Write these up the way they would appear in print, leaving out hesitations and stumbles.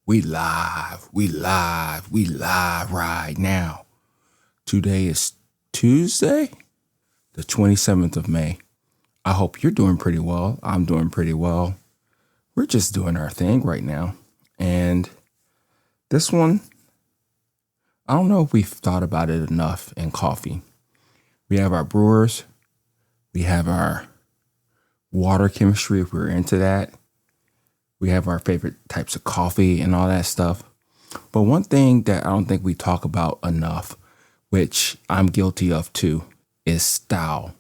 We live right now. Today is Tuesday, the 27th of May. I hope you're doing pretty well. I'm doing pretty well. We're just doing our thing right now. And this one, I don't know if we've thought about it enough in coffee. We have our brewers. We have our water chemistry, if we're into that. We have our favorite types of coffee and all that stuff. But one thing that I don't think we talk about enough, which I'm guilty of too, is style.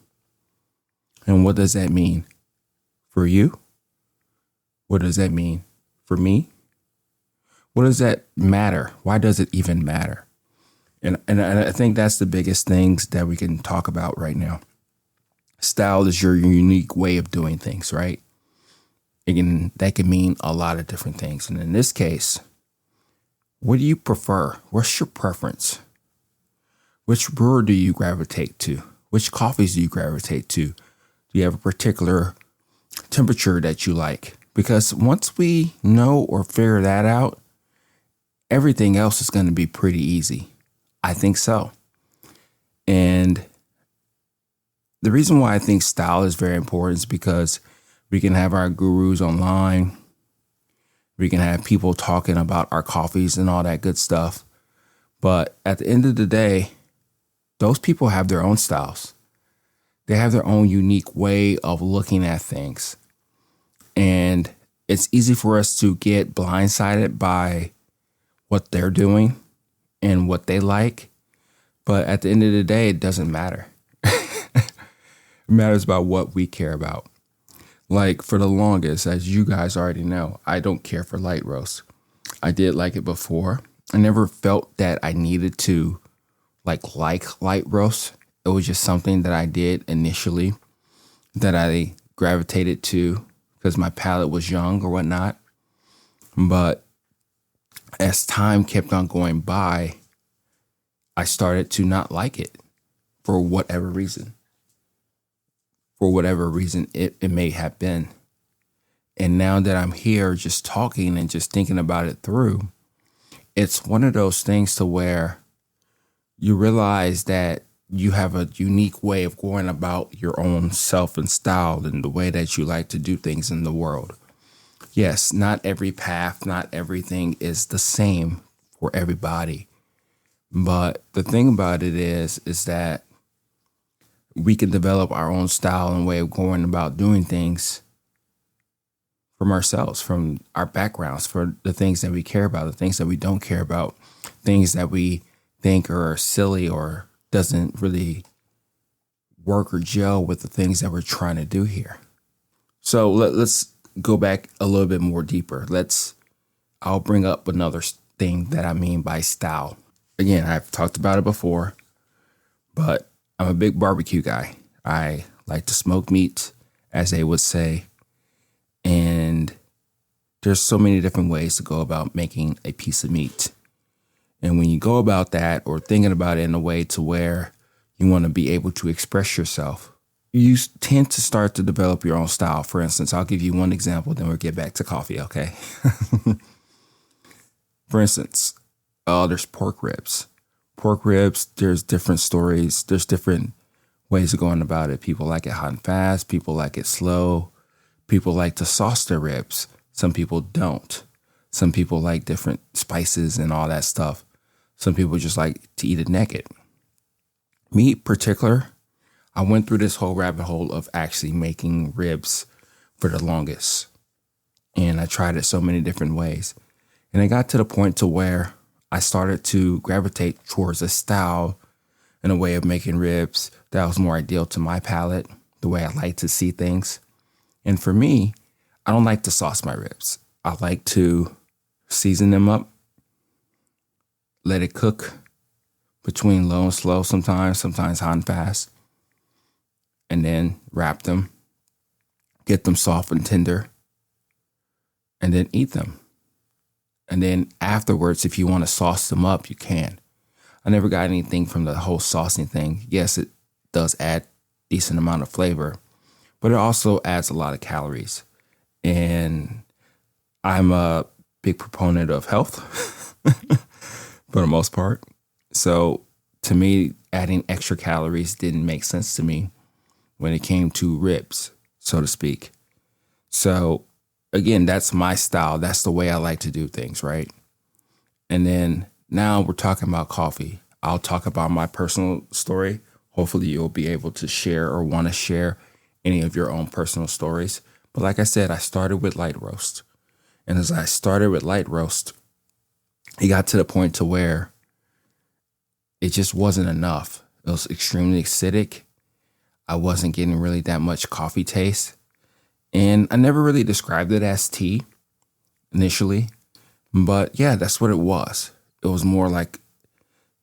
And what does that mean for you? What does that mean for me? What does that matter? Why does it even matter? And I think that's the biggest things that we can talk about right now. Style is your unique way of doing things, right? That can mean a lot of different things. And in this case, what do you prefer? What's your preference? Which brewer do you gravitate to? Which coffees do you gravitate to? Do you have a particular temperature that you like? Because once we know or figure that out, everything else is going to be pretty easy. I think so. And the reason why I think style is very important is because we can have our gurus online. We can have people talking about our coffees and all that good stuff. But at the end of the day, those people have their own styles. They have their own unique way of looking at things. And it's easy for us to get blindsided by what they're doing and what they like. But at the end of the day, it doesn't matter. It matters about what we care about. Like for the longest, as you guys already know, I don't care for light roast. I did like it before. I never felt that I needed to like light roast. It was just something that I did initially that I gravitated to because my palate was young or whatnot. But as time kept on going by, I started to not like it for whatever reason. For whatever reason it may have been. And now that I'm here just talking and just thinking about it through, it's one of those things to where you realize that you have a unique way of going about your own self and style and the way that you like to do things in the world. Yes, not every path, not everything is the same for everybody. But the thing about it is that we can develop our own style and way of going about doing things from ourselves, from our backgrounds, for the things that we care about, the things that we don't care about, things that we think are silly or doesn't really work or gel with the things that we're trying to do here. So let's go back a little bit more deeper. I'll bring up another thing that I mean by style. Again, I've talked about it before, but I'm a big barbecue guy. I like to smoke meat, as they would say. And there's so many different ways to go about making a piece of meat. And when you go about that or thinking about it in a way to where you want to be able to express yourself, you tend to start to develop your own style. For instance, I'll give you one example, then we'll get back to coffee, okay? For instance, there's pork ribs. Pork ribs, there's different stories. There's different ways of going about it. People like it hot and fast. People like it slow. People like to sauce their ribs. Some people don't. Some people like different spices and all that stuff. Some people just like to eat it naked. Me in particular, I went through this whole rabbit hole of actually making ribs for the longest. And I tried it so many different ways. And it got to the point to where I started to gravitate towards a style and a way of making ribs that was more ideal to my palate, the way I like to see things. And for me, I don't like to sauce my ribs. I like to season them up, let it cook between low and slow sometimes hot and fast, and then wrap them, get them soft and tender, and then eat them. And then afterwards, if you want to sauce them up, you can. I never got anything from the whole saucing thing. Yes, it does add decent amount of flavor, but it also adds a lot of calories. And I'm a big proponent of health for the most part. So to me, adding extra calories didn't make sense to me when it came to ribs, so to speak. So again, that's my style. That's the way I like to do things, right? And then now we're talking about coffee. I'll talk about my personal story. Hopefully you'll be able to share or want to share any of your own personal stories. But like I said, I started with light roast. And as I started with light roast, it got to the point to where it just wasn't enough. It was extremely acidic. I wasn't getting really that much coffee taste. And I never really described it as tea initially. But yeah, that's what it was. It was more like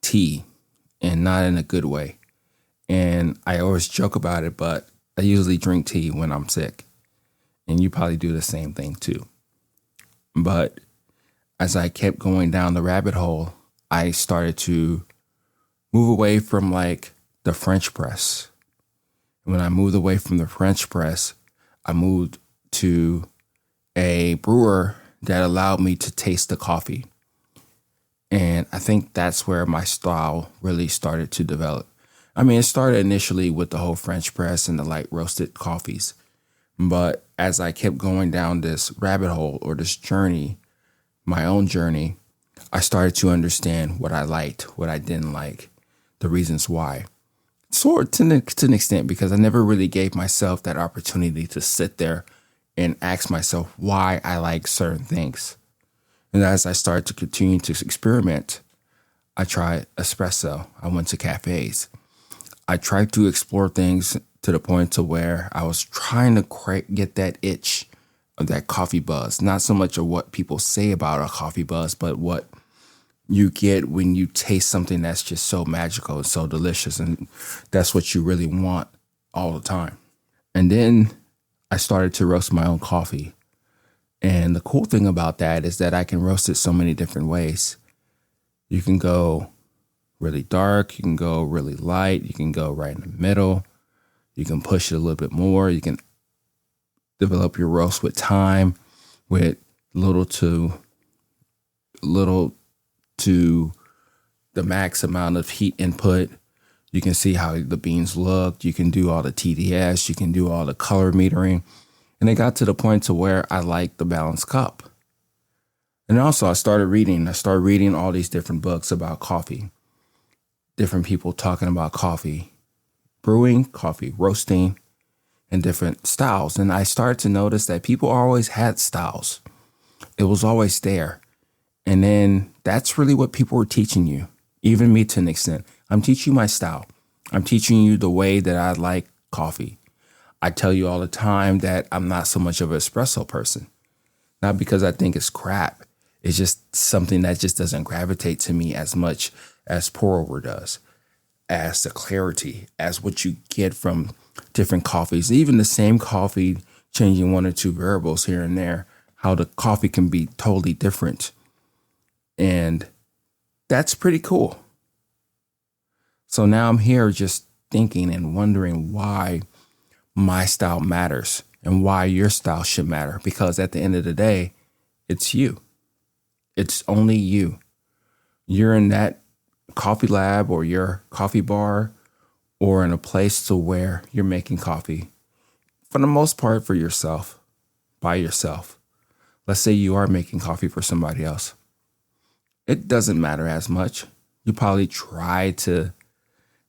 tea and not in a good way. And I always joke about it, but I usually drink tea when I'm sick. And you probably do the same thing too. But as I kept going down the rabbit hole, I started to move away from like the French press. And when I moved away from the French press, I moved to a brewer that allowed me to taste the coffee. And I think that's where my style really started to develop. I mean, it started initially with the whole French press and the light roasted coffees. But as I kept going down this rabbit hole or this journey, my own journey, I started to understand what I liked, what I didn't like, the reasons why. Sort of to an extent, because I never really gave myself that opportunity to sit there and ask myself why I like certain things. And as I started to continue to experiment, I tried espresso. I went to cafes. I tried to explore things to the point to where I was trying to get that itch of that coffee buzz. Not so much of what people say about a coffee buzz, but what you get when you taste something that's just so magical and so delicious. And that's what you really want all the time. And then I started to roast my own coffee. And the cool thing about that is that I can roast it so many different ways. You can go really dark. You can go really light. You can go right in the middle. You can push it a little bit more. You can develop your roast with time, with little to the max amount of heat input. You can see how the beans look. You can do all the TDS. You can do all the color metering. And it got to the point to where I liked the balanced cup. And also I started reading all these different books about coffee. Different people talking about coffee, brewing, coffee roasting, and different styles. And I started to notice that people always had styles. It was always there. And then that's really what people were teaching you, even me to an extent. I'm teaching you my style. I'm teaching you the way that I like coffee. I tell you all the time that I'm not so much of an espresso person. Not because I think it's crap. It's just something that just doesn't gravitate to me as much as pour over does, as the clarity, as what you get from different coffees. Even the same coffee, changing one or two variables here and there, how the coffee can be totally different. And that's pretty cool. So now I'm here just thinking and wondering why my style matters and why your style should matter. Because at the end of the day, it's you. It's only you. You're in that coffee lab or your coffee bar or in a place to where you're making coffee for the most part for yourself, by yourself. Let's say you are making coffee for somebody else. It doesn't matter as much. You probably try to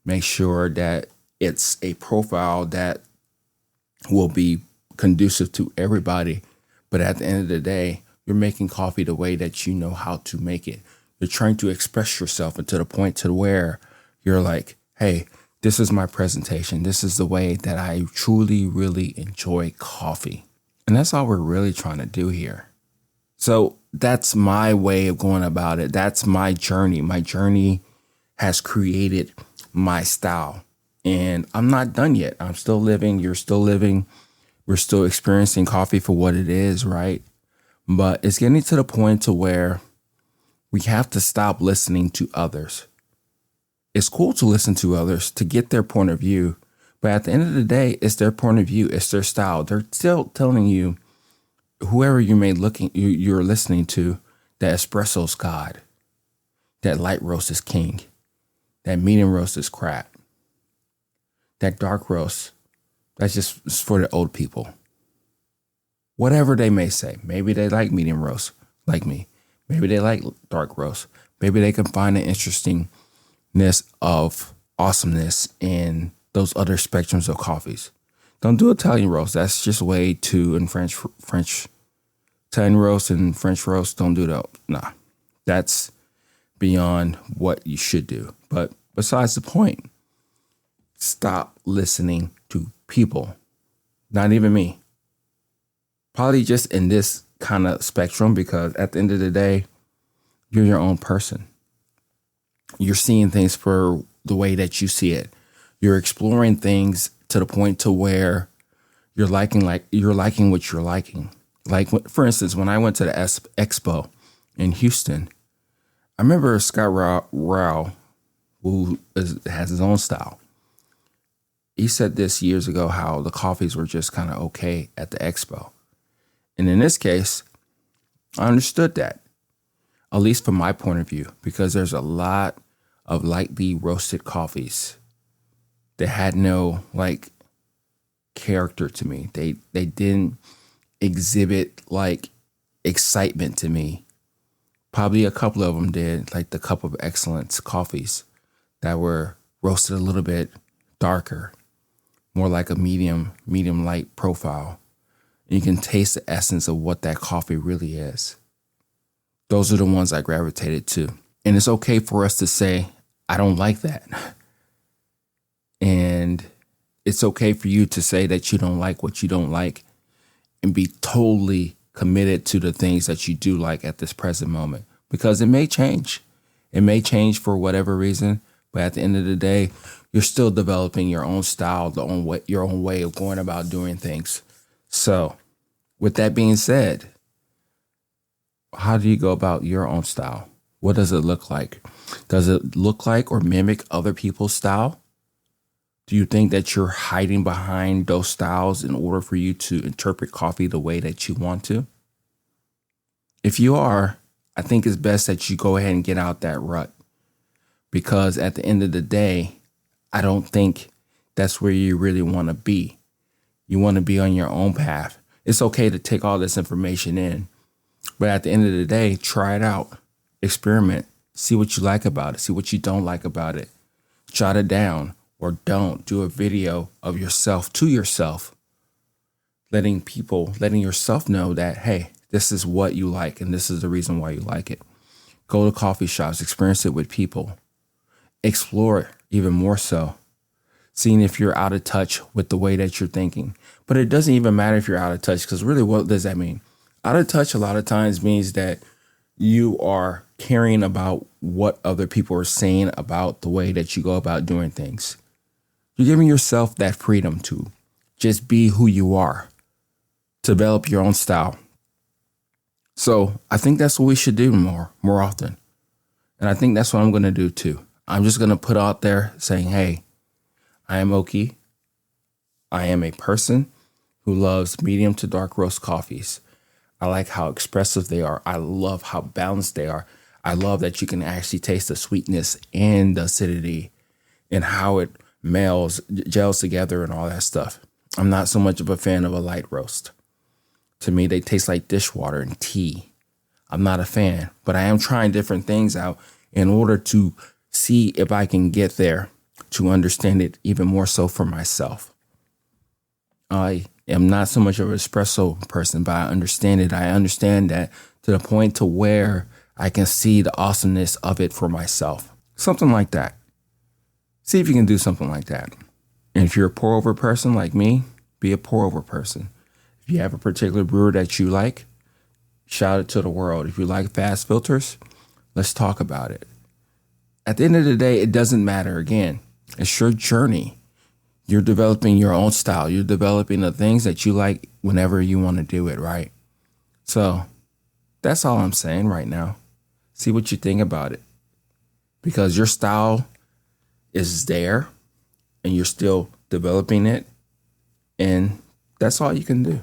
make sure that it's a profile that will be conducive to everybody. But at the end of the day, you're making coffee the way that you know how to make it. You're trying to express yourself and to the point to where you're like, hey, this is my presentation. This is the way that I truly, really enjoy coffee. And that's all we're really trying to do here. So that's my way of going about it. That's my journey. My journey has created my style. And I'm not done yet. I'm still living. You're still living. We're still experiencing coffee for what it is, right? But it's getting to the point to where we have to stop listening to others. It's cool to listen to others to get their point of view. But at the end of the day, it's their point of view. It's their style. They're still telling you whoever you're listening to, that espresso's God, that light roast is king, that medium roast is crap, that dark roast, that's just for the old people. Whatever they may say. Maybe they like medium roast, like me. Maybe they like dark roast. Maybe they can find the interestingness of awesomeness in those other spectrums of coffees. Don't do Italian roast. That's just way too, in French Italian roast and French roast. Don't do that. Nah, that's beyond what you should do. But besides the point, stop listening to people. Not even me. Probably just in this kind of spectrum, because at the end of the day, you're your own person. You're seeing things for the way that you see it. You're exploring things to the point to where you're liking what you're liking. Like, for instance, when I went to the expo in Houston, I remember Scott Rao, who has his own style. He said this years ago, how the coffees were just kind of okay at the expo. And in this case, I understood that, at least from my point of view, because there's a lot of lightly roasted coffees that had no like character to me. They didn't exhibit like excitement to me. Probably a couple of them did, like the Cup of Excellence coffees that were roasted a little bit darker, more like a medium light profile. And you can taste the essence of what that coffee really is. Those are the ones I gravitated to. And it's okay for us to say, I don't like that. And it's okay for you to say that you don't like what you don't like and be totally committed to the things that you do like at this present moment, because it may change. It may change for whatever reason, but at the end of the day, you're still developing your own style, your own way of going about doing things. So with that being said, how do you go about your own style? What does it look like? Does it look like or mimic other people's style? Do you think that you're hiding behind those styles in order for you to interpret coffee the way that you want to? If you are, I think it's best that you go ahead and get out that rut, because at the end of the day, I don't think that's where you really want to be. You want to be on your own path. It's okay to take all this information in, but at the end of the day, try it out, experiment, see what you like about it, see what you don't like about it, jot it down, or don't. Do a video of yourself to yourself, letting yourself know that, hey, this is what you like and this is the reason why you like it. Go to coffee shops, experience it with people, explore it even more so, seeing if you're out of touch with the way that you're thinking. But it doesn't even matter if you're out of touch, because really, what does that mean? Out of touch a lot of times means that you are caring about what other people are saying about the way that you go about doing things. You're giving yourself that freedom to just be who you are, develop your own style. So I think that's what we should do more often. And I think that's what I'm going to do too. I'm just going to put out there saying, hey, I am Oki. I am a person who loves medium to dark roast coffees. I like how expressive they are. I love how balanced they are. I love that you can actually taste the sweetness and the acidity and how it gels together and all that stuff. I'm not so much of a fan of a light roast. To me, they taste like dishwater and tea. I'm not a fan, but I am trying different things out in order to see if I can get there to understand it even more so for myself. I am not so much of an espresso person, but I understand it. I understand that to the point to where I can see the awesomeness of it for myself. Something like that. See if you can do something like that. And if you're a pour over person like me, be a pour over person. If you have a particular brewer that you like, shout it to the world. If you like fast filters, let's talk about it. At the end of the day, it doesn't matter. Again, it's your journey. You're developing your own style. You're developing the things that you like whenever you want to do it, right? So that's all I'm saying right now. See what you think about it. Because your style is there and you're still developing it. And that's all you can do.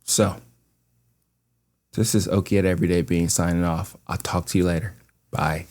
So This is Okie at Everyday Being signing off. I'll talk to you later. Bye.